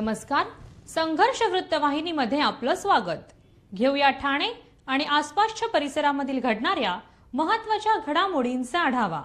नमस्कार. संघर्ष वृत्तवाहिनीमध्ये आपलं स्वागत. घेऊया ठाणे आणि आसपासच्या परिसरामधील घडणाऱ्या महत्त्वाच्या घडामोडींचा आढावा.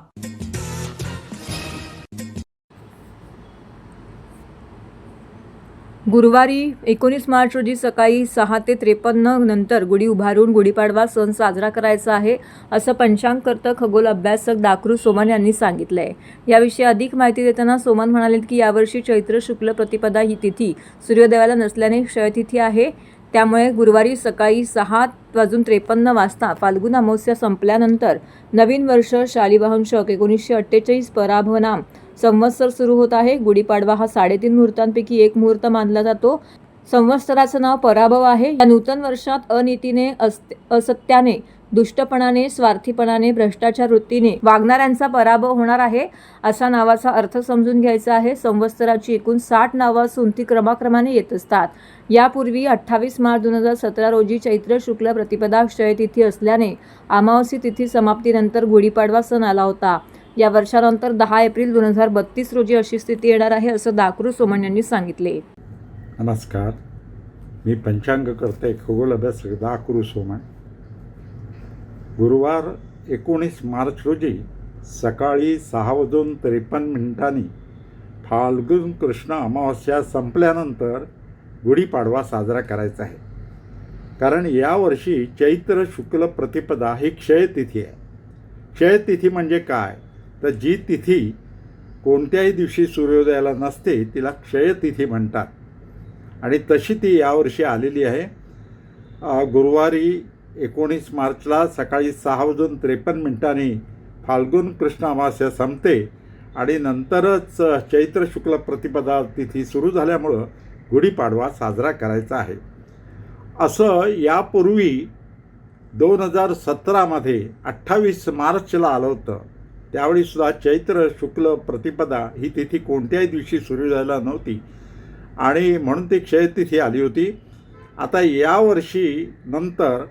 गुरुवारी 19 मार्च रोजी सकाळी 6 ते 53 नंतर गुढी उभारून गुढीपाडवा सण साजरा करायचा आहे, असं पंचांगकर्ता खगोल अभ्यासक दाकृ सोमन यांनी सांगितलंय. याविषयी अधिक माहिती देताना सोमन म्हणाले की यावर्षी चैत्र शुक्ल प्रतिपदा ही तिथी सूर्योदयाला नसल्याने क्षयतिथी आहे. त्यामुळे गुरुवारी सकाळी 6:53 वाजता फाल्गुन अमावस्या संपल्यानंतर नवीन वर्ष शालिवाहन शक 1948 पराभवनाम संवत्सर सुरू होत आहे. गुढीपाडवा हा 3.5 मुहूर्तांपैकी एक मुहूर्त मानला जातो. संवत्सराचं नाव पराभव आहे. या नूतन वर्षात अनीतीने, असत्याने, दुष्टपणाने, स्वार्थीपणाने, भ्रष्टाचार वृत्तीने वागणाऱ्यांचा पराभव होणार आहे, असा नावाचा अर्थ समजून घ्यायचा आहे. संवत्सराची एकूण 60 नावं असून ती क्रमाक्रमाने येत असतात. यापूर्वी 28 मार्च 2017 रोजी चैत्र शुक्ल प्रतिपदा क्षयतिथी असल्याने अमावस्या तिथी समाप्तीनंतर गुढीपाडवा सण आला होता. या वर्षानंतर 10 एप्रिल 2032 रोजी अशी स्थिती येणार आहे, असं दाकृ सोमन यांनी सांगितले. नमस्कार, मी पंचांगकर्ते खगोल अभ्यासक दाकृ सोमन. गुरुवार 19 मार्च रोजी सकाळी 6:53 फाल्गुन कृष्ण अमावस्या संपल्यानंतर गुढीपाडवा साजरा करायचा आहे. कारण यावर्षी चैत्र शुक्ल प्रतिपदा ही क्षयतिथी आहे. क्षयतिथी म्हणजे काय, तर जी तिथी कोणत्याही दिवशी सूर्योदयाला नसते तिला क्षयतिथी म्हणतात आणि तशी ती यावर्षी आलेली आहे. गुरुवारी 19 मार्चला सकाळी 6:53 फाल्गुन कृष्ण अमावस्या संपते आणि नंतरच चैत्र शुक्ल प्रतिपदा तिथी सुरू झाल्यामुळं गुढीपाडवा साजरा करायचा आहे. असं यापूर्वी 2017मध्ये 28 मार्चला आलं होतं. त्यावेळीसुद्धा चैत्र शुक्ल प्रतिपदा ही तिथी कोणत्याही दिवशी सूर्योदयाला नव्हती आणि म्हणून ती क्षयतिथी आली होती. आता यावर्षी नंतर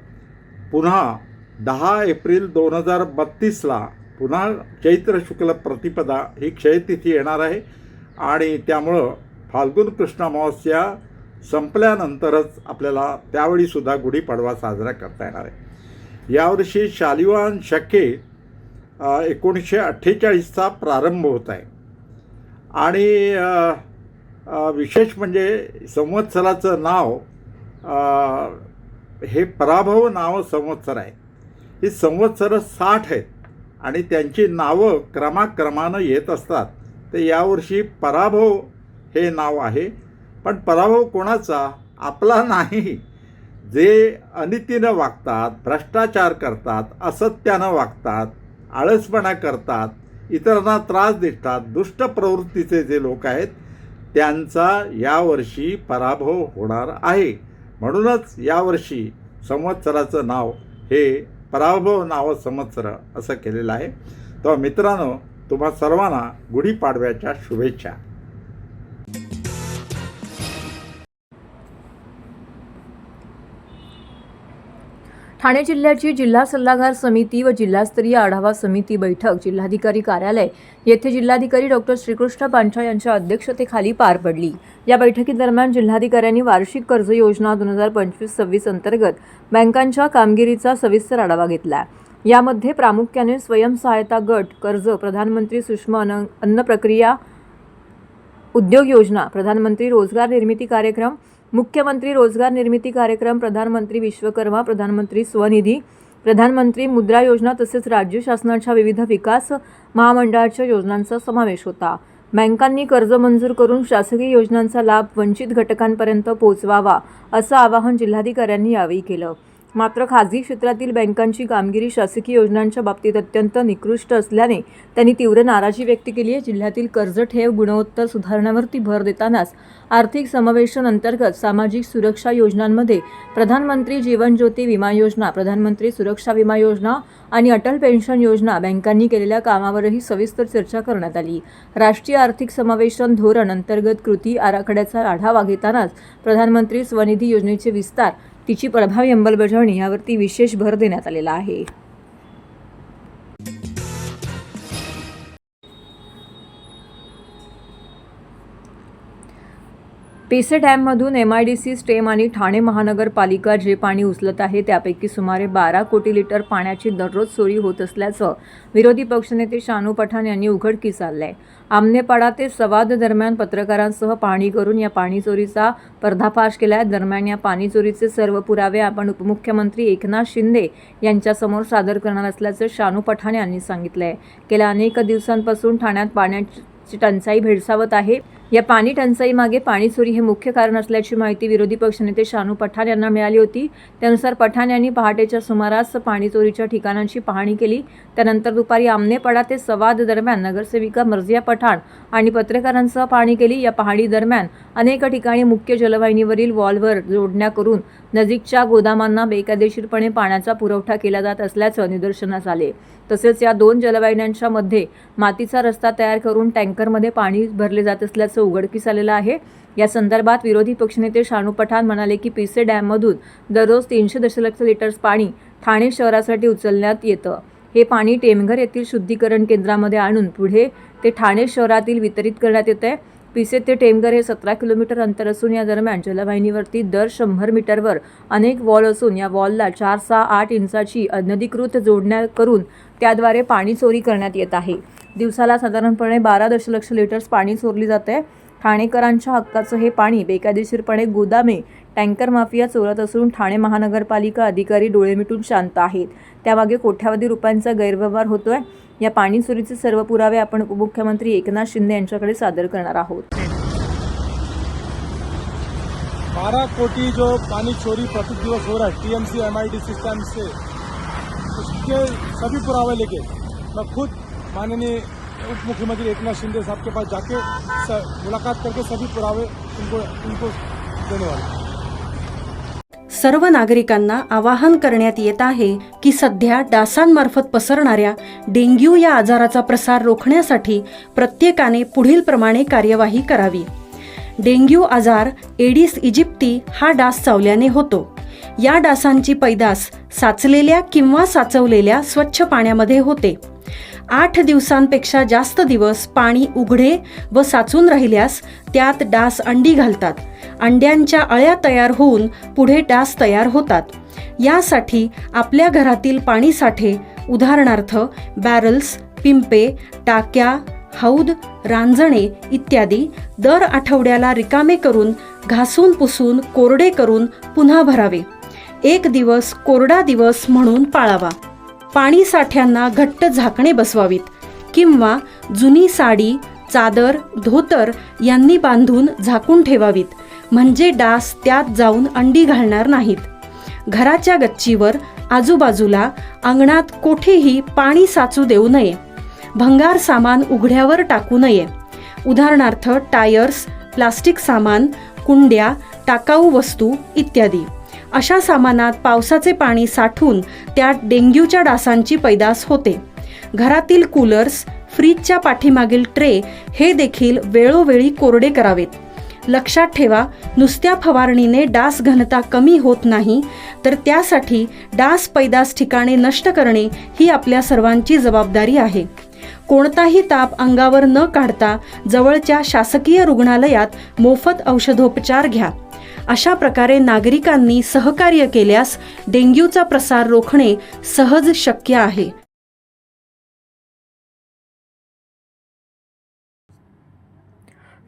पुन्हा 10 एप्रिल 2032ला पुन्हा चैत्र शुक्ल प्रतिपदा ही क्षयतिथी येणार आहे आणि त्यामुळं फाल्गुन कृष्ण अमावस्या संपल्यानंतरच आपल्याला त्यावेळीसुद्धा गुढीपाडवा साजरा करता येणार आहे. यावर्षी शालिवाहन शके 1948चा प्रारंभ होत आहे आणि विशेष म्हणजे संवत्सराचं नाव हे पराभव नाव संवत्सर आहे. ही संवत्सरं 60 आहेत आणि त्यांची नावं क्रमाक्रमानं येत असतात. तर यावर्षी पराभव हे नाव आहे. पण पराभव कोणाचा? आपला नाही. जे अनितीनं वागतात, भ्रष्टाचार करतात, असत्यानं वागतात, आळसपणा करतात, इतरांना त्रास देतात, दुष्ट प्रवृत्तीचे जे लोक आहेत त्यांचा यावर्षी पराभव होणार आहे. म्हणूनच यावर्षी संवत्सराचं नाव हे पराभव नाव संवत्सर असं केलेलं आहे. तर मित्रांनो, तुम्हा सर्वांना गुढीपाडव्याच्या शुभेच्छा. ठाणे जिल्ह्याची जिल्हा सल्लागार समिती व जिल्हास्तरीय आढावा समिती बैठक जिल्हाधिकारी कार्यालय येथे जिल्हाधिकारी डॉ. श्रीकृष्ण पांचाळ यांच्या अध्यक्षतेखाली पार पडली. या बैठकीदरम्यान जिल्हाधिकाऱ्यांनी वार्षिक कर्ज योजना 2025-26 अंतर्गत बँकांच्या कामगिरीचा सविस्तर आढावा घेतला. यामध्ये प्रामुख्याने स्वयंसहायता गट कर्ज, प्रधानमंत्री सूक्ष्म अन्न प्रक्रिया उद्योग योजना, प्रधानमंत्री रोजगार निर्मिती कार्यक्रम, मुख्यमंत्री रोजगार निर्मिती कार्यक्रम, प्रधानमंत्री विश्वकर्मा, प्रधानमंत्री स्वनिधी, प्रधानमंत्री मुद्रा योजना तसेच राज्य शासनाच्या विविध विकास महामंडळाच्या योजनांचा समावेश होता. बँकांनी कर्ज मंजूर करून शासकीय योजनांचा लाभ वंचित घटकांपर्यंत पोहोचवावा, असं आवाहन जिल्हाधिकाऱ्यांनी यावेळी केलं. मात्र खाजगी क्षेत्रातील बँकांची कामगिरी शासकीय योजनांच्या बाबतीत अत्यंत निकृष्ट असल्याने त्यांनी तीव्र नाराजी व्यक्त केली आहे. जिल्ह्यातील कर्ज ठेव गुणवत्ता सुधारण्यावरती भर देतानाच आर्थिक समावेशन अंतर्गत सामाजिक सुरक्षा योजनांमध्ये प्रधानमंत्री जीवन ज्योती विमा योजना, प्रधानमंत्री सुरक्षा विमा योजना आणि अटल पेन्शन योजना बँकांनी केलेल्या कामावरही सविस्तर चर्चा करण्यात आली. राष्ट्रीय आर्थिक समावेशन धोरण अंतर्गत कृती आराखड्याचा आढावा घेतानाच प्रधानमंत्री स्वनिधी योजनेचे विस्तार, तिची प्रभावी अंमलबजावणी यावरती विशेष भर देण्यात आलेला आहे. पेसे डॅममधून MIDC, स्टेम आणि ठाणे महानगरपालिका जे पाणी उचलत आहे त्यापैकी सुमारे 12 कोटी लिटर पाण्याची दररोज चोरी होत असल्याचं विरोधी पक्षनेते शानू पठाण यांनी उघडकीस आणलंय. आमनेपाडा ते सवाद दरम्यान पत्रकारांसह पाहणी करून या पाणी चोरीचा पर्दाफाश केलाय. दरम्यान या पाणी चोरीचे सर्व पुरावे आपण उपमुख्यमंत्री एकनाथ शिंदे यांच्यासमोर सादर करणार असल्याचं शानू पठाण यांनी सांगितलंय. गेल्या अनेक दिवसांपासून ठाण्यात पाण्याची टंचाई भेडसावत आहे. या पाणी टंचाईमागे पाणी चोरी हे मुख्य कारण असल्याची माहिती विरोधी पक्षनेते शानू पठाण यांना मिळाली होती. त्यानुसार पठाण यांनी पहाटेच्या सुमारास पाणी चोरीच्या ठिकाणांची पाहणी केली. त्यानंतर दुपारी आमनेपाडा ते सवाद दरम्यान नगरसेविका मर्जिया पठाण आणि पत्रकारांसह पाहणी केली. या पाहणी दरम्यान अनेक ठिकाणी मुख्य जलवाहिनीवरील वॉलवर जोडण्या करून नजीकच्या गोदामांना बेकायदेशीरपणे पाण्याचा पुरवठा केला जात असल्याचं निदर्शनास आले. तसेच या 2 जलवाहिन्यांच्या मध्ये मातीचा रस्ता तयार करून टँकरमध्ये पाणी भरले जात असल्याचं उघडकीस आलेलं आहे. या संदर्भात विरोधी पक्षनेते शानू पठाण म्हणाले की पेसे डॅममधून दररोज 300 दशलक्ष लिटर्स पाणी ठाणे शहरासाठी उचलण्यात येतं. हे पाणी टेमघर येथील शुद्धीकरण केंद्रामध्ये आणून पुढे ते ठाणे शहरातील वितरित करण्यात येत आहे. पिसे ते टेमघर हे 17 किलोमीटर अंतर असून या दरम्यान जलवाहिनीवरती दर 100 मीटरवर अनेक वॉल असून या वॉलला 4, 6, 8 इंचाची अनधिकृत जोडण्या करून त्याद्वारे पाणी चोरी करण्यात येत आहे. दिवसाला साधारणपणे 12 दशलक्ष लिटर्स पाणी चोरली जाते. ठाणेकरांच्या हक्काचं हे पाणी बेकायदेशीरपणे गोदामे टँकर माफिया चोरत असून ठाणे महानगरपालिका अधिकारी डोळे मिटून शांत आहेत. त्यामागे कोट्यावधी रुपयांचा गैरव्यवहार होतोय. या पाणी चोरीचे सर्व पुरावे आपण उपमुख्यमंत्री एकनाथ शिंदे यांच्याकडे सादर करणार आहोत. 12 कोटी जो पानी चोरी प्रति दिवस हो रहा है TMC MIDC सिस्टम से, उसके सभी पुरावे लेके मैं खुद माननीय उप मुख्यमंत्री एकनाथ शिंदे साहब के पास जाके मुलाकात करके सभी पुरावे उनको देने वाले. सर्व नागरिकांना आवाहन करण्यात येत आहे की सध्या डासांमार्फत पसरणाऱ्या डेंग्यू या आजाराचा प्रसार रोखण्यासाठी प्रत्येकाने पुढीलप्रमाणे कार्यवाही करावी. डेंग्यू आजार एडिस इजिप्ती हा डास चावल्याने होतो. या डासांची पैदास साचलेल्या किंवा साचवलेल्या स्वच्छ पाण्यामध्ये होते. 8 दिवसांपेक्षा जास्त दिवस पाणी उघडे व साचून राहिल्यास त्यात डास अंडी घालतात. अंड्यांच्या अळ्या तयार होऊन पुढे डास तयार होतात. यासाठी आपल्या घरातील पाणीसाठे उदाहरणार्थ बॅरल्स, पिंपे, टाक्या, हौद, रांजणे इत्यादी दर आठवड्याला रिकामे करून घासून पुसून कोरडे करून पुन्हा भरावे. 1 दिवस कोरडा दिवस म्हणून पाळावा. पाणी साठ्यांना घट्ट झाकणे बसवावीत किंवा जुनी साडी, चादर, धोतर यांनी बांधून झाकून ठेवावीत, म्हणजे डास त्यात जाऊन अंडी घालणार नाहीत. घराच्या गच्चीवर, आजूबाजूला, अंगणात कोठेही पाणी साचू देऊ नये. भंगार सामान उघड्यावर टाकू नये. उदाहरणार्थ टायर्स, प्लास्टिक सामान, कुंड्या, टाकाऊ वस्तू इत्यादी. अशा सामानात पावसाचे पाणी साठून त्यात डेंग्यूच्या डासांची पैदास होते. घरातील कूलर्स, फ्रीजच्या पाठीमागील ट्रे हे देखील वेळोवेळी कोरडे करावेत. लक्षात ठेवा, नुसत्या फवारणीने डास घनता कमी होत नाही, तर त्यासाठी डास पैदास ठिकाणे नष्ट करणे ही आपल्या सर्वांची जबाबदारी आहे. कोणताही ताप अंगावर न काढता जवळच्या शासकीय रुग्णालयात मोफत औषधोपचार घ्या. अशा प्रकारे नागरिकांनी सहकार्य केल्यास डेंग्यूचा प्रसार रोखणे सहज शक्य आहे.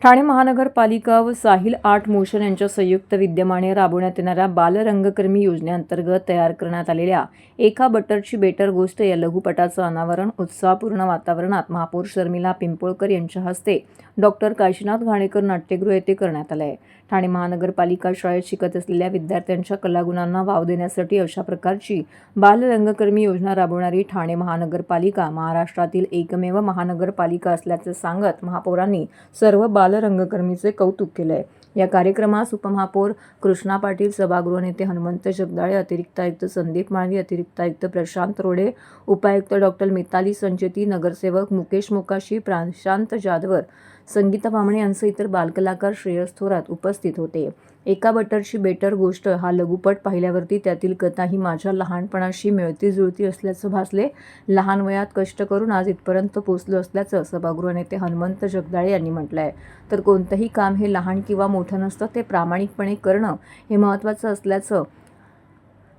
ठाणे महानगरपालिका व साहिल आर्ट मोशन यांच्या संयुक्त विद्यमाने राबवण्यात येणाऱ्या बालरंगकर्मी योजनेअंतर्गत तयार करण्यात आलेल्या एका बटरची बेटर गोष्ट या लघुपटाचं अनावरण उत्साहपूर्ण वातावरणात महापौर शर्मिला पिंपोळकर यांच्या हस्ते डॉक्टर काशीनाथ घाणेकर नाट्यगृह येथे करण्यात आलं आहे. ठाणे महानगरपालिका शाळेत शिकत असलेल्या विद्यार्थ्यांच्या कलागुणांना वाव देण्यासाठी अशा प्रकारची बालरंगकर्मी योजना राबवणारी ठाणे महानगरपालिका महाराष्ट्रातील एकमेव महानगरपालिका असल्याचं सांगत महापौरांनी सर्व बालरंगकर्मीचे कौतुक केलं आहे. या कार्यक्रमास उपमहापौर कृष्णा पाटील, सभागृह नेते हनुमंत जगदाळे, अतिरिक्त आयुक्त संदीप माळवी, अतिरिक्त आयुक्त प्रशांत रोडे, उपायुक्त डॉक्टर मिताली संचेती, नगरसेवक मुकेश मोकाशी, प्रशांत जाधवर, संगीता बामणे यांसह इतर बालकलाकार श्रेयस थोरात उपस्थित होते. एका बटरची बेटर गोष्ट हा लघुपट पाहिल्यावरती त्यातील कथा ही माझ्या लहानपणाशी मिळती जुळती असल्याचं भासले. लहान वयात कष्ट करून आज इथपर्यंत पोहोचलो असल्याचं सभागृह नेते हनुमंत जगदाळे यांनी म्हटलं आहे. तर कोणतंही काम हे लहान किंवा मोठं नसतं, ते प्रामाणिकपणे करणं हे महत्त्वाचं असल्याचं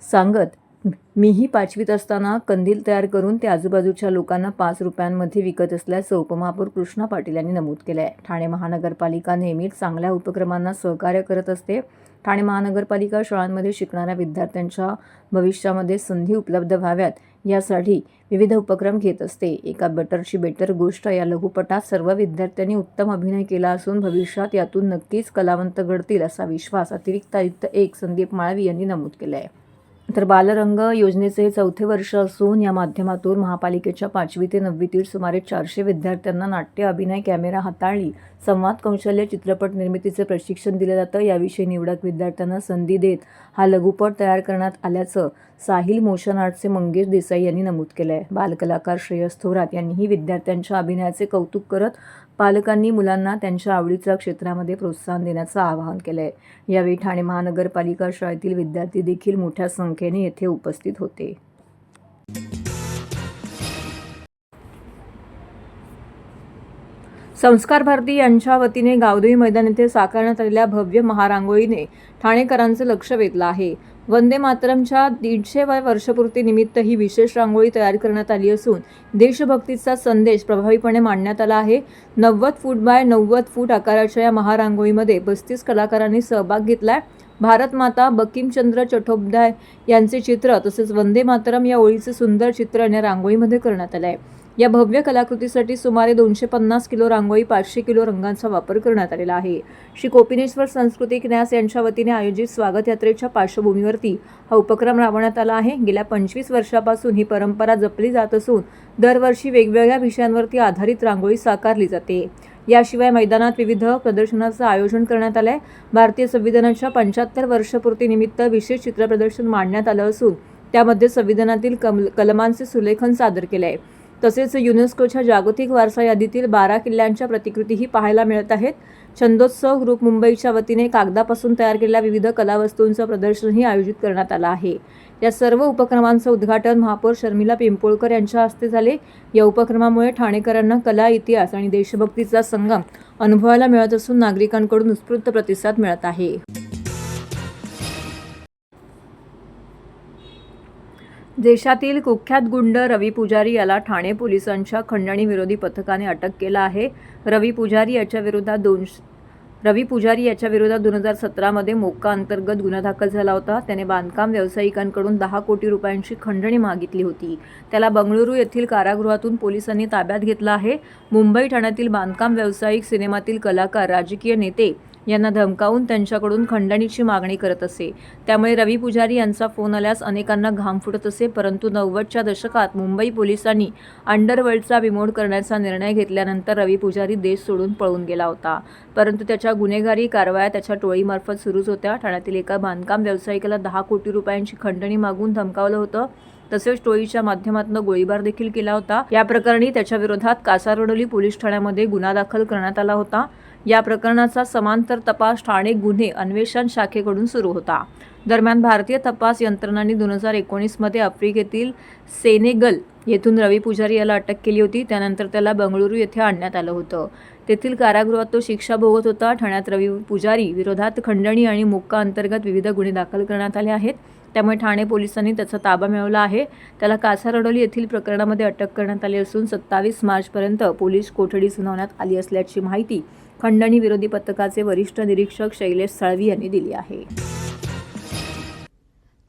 सांगत मीही 5वीत असताना कंदील तयार करून ते आजूबाजूच्या लोकांना 5 रुपयांमध्ये विकत असल्याचं उपमहापौर कृष्णा पाटील यांनी नमूद केलं आहे. ठाणे महानगरपालिका नेहमीच चांगल्या उपक्रमांना सहकार्य करत असते. ठाणे महानगरपालिका शाळांमध्ये शिकणाऱ्या विद्यार्थ्यांच्या भविष्यामध्ये संधी उपलब्ध व्हाव्यात यासाठी विविध उपक्रम घेत असते. एका बटरची बेटर गोष्ट या लघुपटात सर्व विद्यार्थ्यांनी उत्तम अभिनय केला असून भविष्यात यातून नक्कीच कलावंत घडतील असा विश्वास अतिरिक्त आयुक्त 1 संदीप माळवी यांनी नमूद केला आहे. तर बालरंग योजनेचे 4थे वर्ष असून या माध्यमातून महापालिकेच्या 5वी ते 9वीतील सुमारे 400 विद्यार्थ्यांना नाट्य, अभिनय, कॅमेरा हाताळणी, संवाद कौशल्य, चित्रपट निर्मितीचे प्रशिक्षण दिले जातं. याविषयी निवडक विद्यार्थ्यांना संधी देत हा लघुपट तयार करण्यात आल्याचं साहिल मोशन आर्टचे मंगेश देसाई यांनी नमूद केलं आहे. बालकलाकार श्रेयस थोरात यांनीही विद्यार्थ्यांच्या अभिनयाचे कौतुक करत पालकांनी मुलांना त्यांच्या आवडीच्या क्षेत्रामध्ये प्रोत्साहन देण्याचं आवाहन केलं आहे. यावेळी ठाणे महानगरपालिका शाळेतील विद्यार्थी देखील मोठ्या संख्येने येथे उपस्थित होते. संस्कार भारती यांच्या वतीने गावदेवी मैदान येथे साकारण्यात आलेल्या भव्य महारांगोळीने ठाणेकरांचे लक्ष वेधलं आहे. वंदे मातरमच्या 150व्या वर्षपूर्तीनिमित्त ही विशेष रांगोळी तयार करण्यात आली असून देशभक्तीचा संदेश प्रभावीपणे मांडण्यात आला आहे. 90 फूट बाय 90 फूट आकाराच्या या महारांगोळीमध्ये 35 कलाकारांनी सहभाग घेतलाय. भारत माता, बंकिमचंद्र चट्टोपाध्याय यांचे चित्र तसेच वंदे मातरम या ओळीचे सुंदर चित्र या रांगोळीमध्ये करण्यात आले आहे. या भव्य कलाकृतीसाठी सुमारे 250 किलो रांगोळी, 500 किलो रंगांचा वापर करण्यात आलेला आहे. श्री कोपिनेश्वर सांस्कृतिक न्यास यांच्या वतीने आयोजित स्वागत यात्रेच्या पार्श्वभूमीवरती हा उपक्रम राबवण्यात आला आहे. गेल्या 25 वर्षापासून ही परंपरा जपली जात असून दरवर्षी वेगवेगळ्या विषयांवरती आधारित रांगोळी साकारली जाते. याशिवाय मैदानात विविध प्रदर्शनाचं आयोजन करण्यात आलं आहे. भारतीय संविधानाच्या 75 वर्षपूर्तीनिमित्त विशेष चित्रप्रदर्शन मांडण्यात आलं असून त्यामध्ये संविधानातील कलमांचे सुलेखन सादर केले आहे. तसेच युनेस्कोच्या जागतिक वारसा यादीतील 12 किल्ल्यांच्या प्रतिकृतीही पाहायला मिळत आहेत. छंदोत्सव ग्रुप मुंबईच्या वतीने कागदापासून तयार केलेल्या विविध कलावस्तूंचं प्रदर्शनही आयोजित करण्यात आलं आहे. या सर्व उपक्रमांचं उद्घाटन महापौर शर्मिला पिंपोळकर यांच्या हस्ते झाले. या उपक्रमामुळे ठाणेकरांना कला, इतिहास आणि देशभक्तीचा संगम अनुभवायला मिळत असून नागरिकांकडून उत्स्फूर्त प्रतिसाद मिळत आहे. देशातील कुख्यात गुंड रवी पुजारी याला ठाणे पोलिसांच्या खंडणी विरोधी पथकाने अटक केलं आहे. रवी पुजारी याच्या विरोधात 2017 मध्ये मोक्का अंतर्गत गुन्हा दाखल झाला होता. त्याने बांधकाम व्यावसायिकांकडून 10 कोटी रुपयांची खंडणी मागितली होती. त्याला बंगळुरू येथील कारागृहातून पोलिसांनी ताब्यात घेतलं आहे. मुंबई ठाण्यातील बांधकाम व्यावसायिक, सिनेमातील कलाकार, राजकीय नेते यांना धमकावून त्यांच्याकडून खंडणीची मागणी करत असे. त्यामुळे रवी पुजारी यांचा फोन आल्यास अनेकांना घाम फुटत असे. परंतु 90च्या दशकात मुंबई पोलिसांनी अंडरवर्ल्डचा बिमोड करण्याचा निर्णय घेतल्यानंतर रवी पुजारी देश सोडून पळून गेला होता. परंतु त्याच्या गुन्हेगारी कारवाया त्याच्या टोळीमार्फत सुरूच होत्या. ठाण्यातील एका बांधकाम व्यावसायिकाला 10 कोटी रुपयांची खंडणी मागून धमकावलं होतं. तसेच टोळीच्या माध्यमातून गोळीबार देखील केला होता. या प्रकरणी त्याच्या विरोधात कासारवडोली पोलीस ठाण्यामध्ये गुन्हा दाखल करण्यात आला होता. या प्रकरणाचा समांतर तपास ठाणे गुन्हे अन्वेषण शाखेकडून सुरू होता. दरम्यान भारतीय तपास यंत्रणांनी 2019 मध्ये आफ्रिकेतील सेनेगल येथून रवी पुजारी याला अटक केली होती. त्यानंतर त्याला बंगळुरू येथे आणण्यात आलं होतं. तेथील कारागृहात तो शिक्षा भोगत होता. ठाण्यात रवी पुजारी विरोधात खंडणी आणि मोक्का अंतर्गत विविध गुन्हे दाखल करण्यात आले आहेत. त्यामुळे ठाणे पोलिसांनी त्याचा ताबा मिळवला आहे. त्याला कासारवडोली येथील प्रकरणामध्ये अटक करण्यात आली असून 27 मार्चपर्यंत पोलीस कोठडी सुनावण्यात आली असल्याची माहिती खंडणी विरोधी पथकाचे वरिष्ठ निरीक्षक शैलेश साळवी यांनी दिली आहे.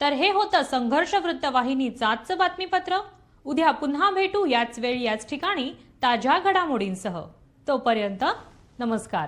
तर हे होतं संघर्ष वृत्तवाहिनीचं आजचं बातमीपत्र. उद्या पुन्हा भेटू याच वेळी याच ठिकाणी ताज्या घडामोडींसह. तोपर्यंत नमस्कार.